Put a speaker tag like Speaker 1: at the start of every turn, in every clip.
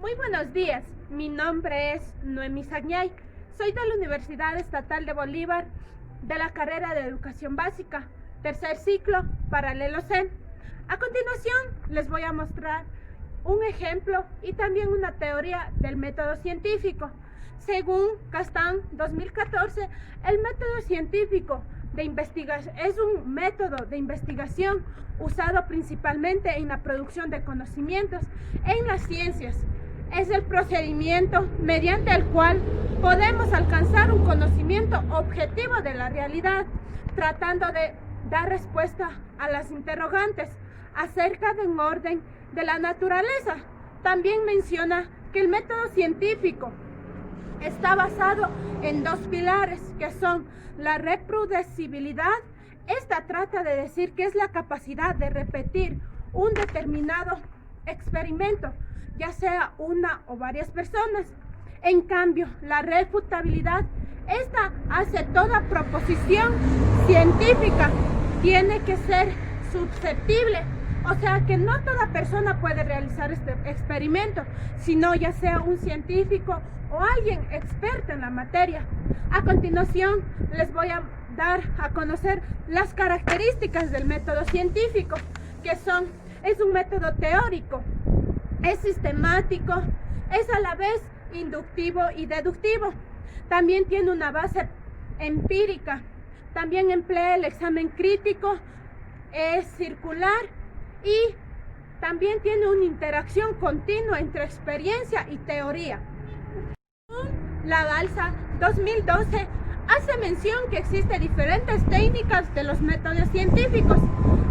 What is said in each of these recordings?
Speaker 1: Muy buenos días, mi nombre es Noemí Sagñay, soy de la Universidad Estatal de Bolívar, de la carrera de Educación Básica, tercer ciclo, paralelo C. A continuación les voy a mostrar un ejemplo y también una teoría del método científico. Según Castan 2014, el método científico de investigación es un método de investigación usado principalmente en la producción de conocimientos en las ciencias. Es el procedimiento mediante el cual podemos alcanzar un conocimiento objetivo de la realidad, tratando de dar respuesta a las interrogantes acerca de un orden de la naturaleza. También menciona que el método científico está basado en dos pilares, que son la reproducibilidad. Esta trata de decir que es la capacidad de repetir un determinado experimento, ya sea una o varias personas. En cambio, la refutabilidad, esta hace toda proposición científica, tiene que ser susceptible. O sea que no toda persona puede realizar este experimento, sino ya sea un científico o alguien experto en la materia. A continuación les voy a dar a conocer las características del método científico, que es un método teórico, es sistemático, es a la vez inductivo y deductivo. También tiene una base empírica, también emplea el examen crítico, es circular y también tiene una interacción continua entre experiencia y teoría. La Balsa 2012 hace mención que existen diferentes técnicas de los métodos científicos.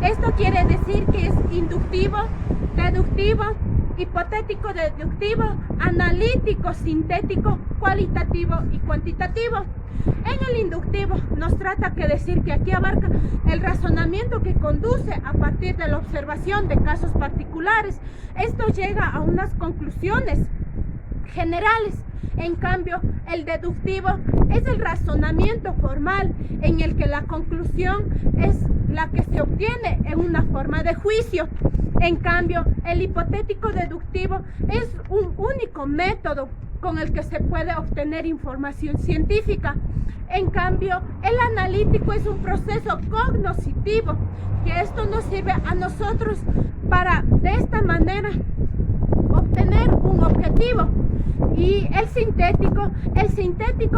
Speaker 1: Esto quiere decir que es inductivo, deductivo, hipotético deductivo, analítico, sintético, cualitativo y cuantitativo. En el inductivo nos trata que decir que aquí abarca el razonamiento que conduce a partir de la observación de casos particulares. Esto llega a unas conclusiones generales. En cambio, el deductivo es el razonamiento formal en el que la conclusión es la que se obtiene en una forma de juicio. En cambio, el hipotético deductivo es un único método con el que se puede obtener información científica. En cambio, el analítico es un proceso cognoscitivo, que esto nos sirve a nosotros para, de esta manera, obtener un objetivo. Y el sintético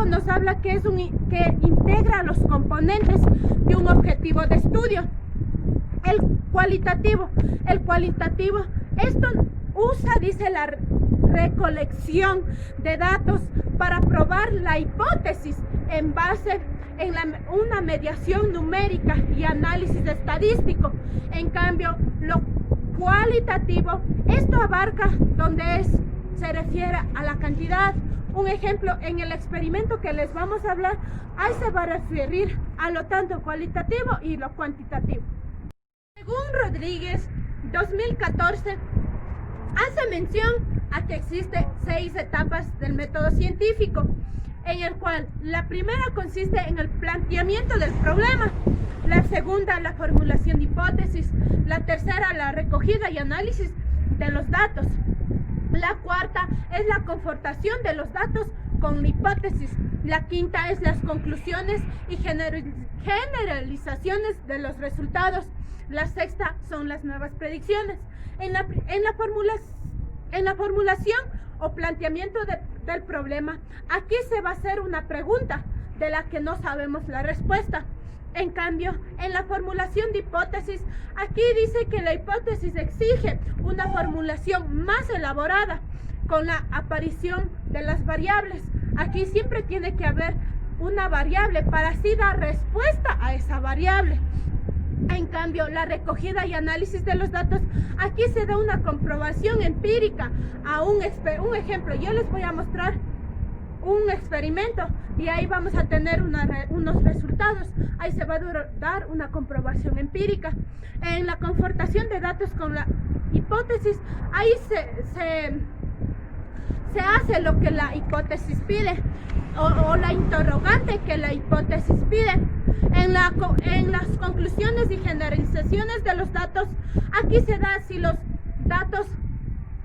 Speaker 1: nos habla que que integra los componentes de un objetivo de estudio. El cualitativo, esto usa, dice, la recolección de datos para probar la hipótesis en base en una mediación numérica y análisis estadístico. En cambio, lo cualitativo, esto abarca donde se refiere a la cantidad. Un ejemplo, en el experimento que les vamos a hablar, ahí se va a referir a lo tanto cualitativo y lo cuantitativo. Según Rodríguez 2014, hace mención a que existen 6 etapas del método científico, en el cual la primera consiste en el planteamiento del problema, la segunda la formulación de hipótesis, la tercera la recogida y análisis de los datos, la cuarta es la confrontación de los datos con la hipótesis, la quinta es las conclusiones y generalizaciones de los resultados, la sexta son las nuevas predicciones. En la formulación o planteamiento del problema, aquí se va a hacer una pregunta de la que no sabemos la respuesta. En cambio, en la formulación de hipótesis, aquí dice que la hipótesis exige una formulación más elaborada con la aparición de las variables. Aquí siempre tiene que haber una variable para así dar respuesta a esa variable. En cambio, la recogida y análisis de los datos, aquí se da una comprobación empírica a un ejemplo. Yo les voy a mostrar un experimento y ahí vamos a tener unos resultados. Ahí se va a dar una comprobación empírica. En la confrontación de datos con la hipótesis, ahí se hace lo que la hipótesis pide o la interrogante que la hipótesis pide. En las conclusiones y generalizaciones de los datos, aquí se da si los datos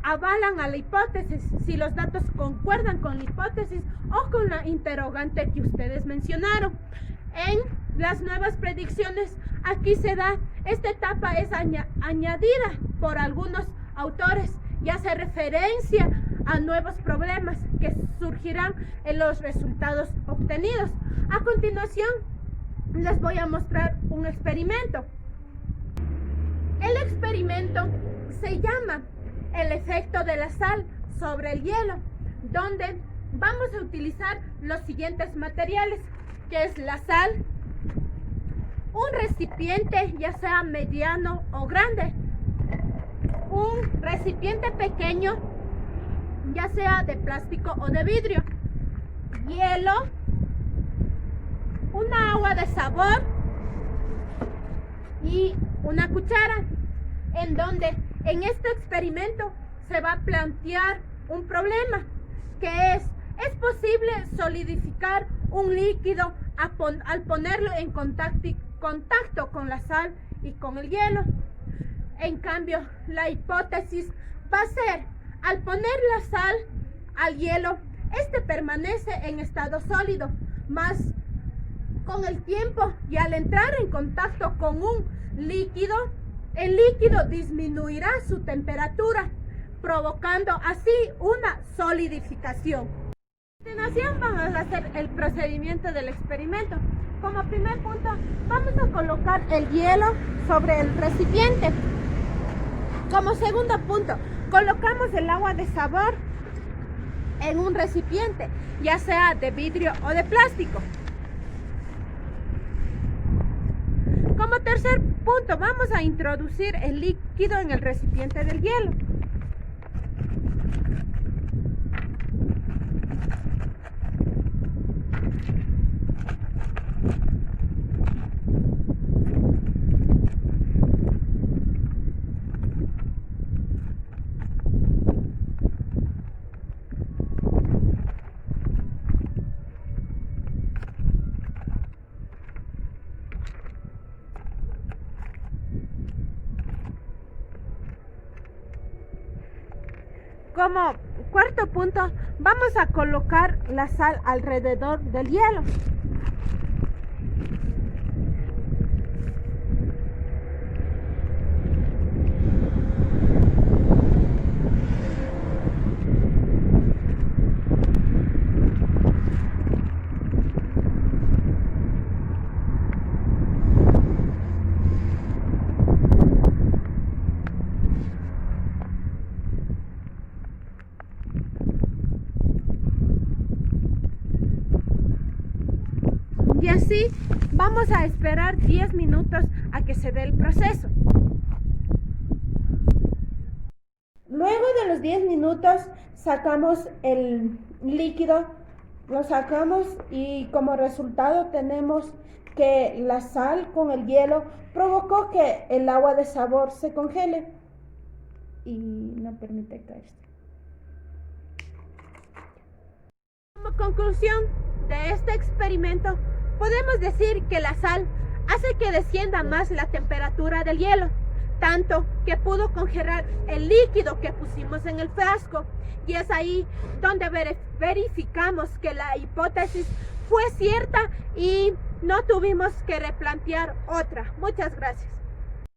Speaker 1: avalan a la hipótesis, si los datos concuerdan con la hipótesis o con la interrogante que ustedes mencionaron. En las nuevas predicciones, aquí se da, esta etapa es añadida por algunos autores y hace referencia a nuevos problemas que surgirán en los resultados obtenidos. A continuación, les voy a mostrar un experimento. El experimento se llama el efecto de la sal sobre el hielo, donde vamos a utilizar los siguientes materiales, que es la sal, un recipiente ya sea mediano o grande, un recipiente pequeño ya sea de plástico o de vidrio, hielo, una agua de sabor y una cuchara, en donde en este experimento se va a plantear un problema, que es posible solidificar un líquido al ponerlo en contacto con la sal y con el hielo. En cambio, la hipótesis va a ser, al poner la sal al hielo, este permanece en estado sólido, más con el tiempo y al entrar en contacto con un líquido, el líquido disminuirá su temperatura, provocando así una solidificación. A continuación vamos a hacer el procedimiento del experimento. Como primer punto, vamos a colocar el hielo sobre el recipiente. Como segundo punto, colocamos el agua de sabor en un recipiente, ya sea de vidrio o de plástico. Como tercer punto, vamos a introducir el líquido en el recipiente del hielo. Como cuarto punto, vamos a colocar la sal alrededor del hielo. Y así vamos a esperar 10 minutos a que se dé el proceso. Luego de los 10 minutos sacamos el líquido, lo sacamos y como resultado tenemos que la sal con el hielo provocó que el agua de sabor se congele y no permite caerse. Como conclusión de este experimento, podemos decir que la sal hace que descienda más la temperatura del hielo, tanto que pudo congelar el líquido que pusimos en el frasco, y es ahí donde verificamos que la hipótesis fue cierta y no tuvimos que replantear otra. Muchas gracias.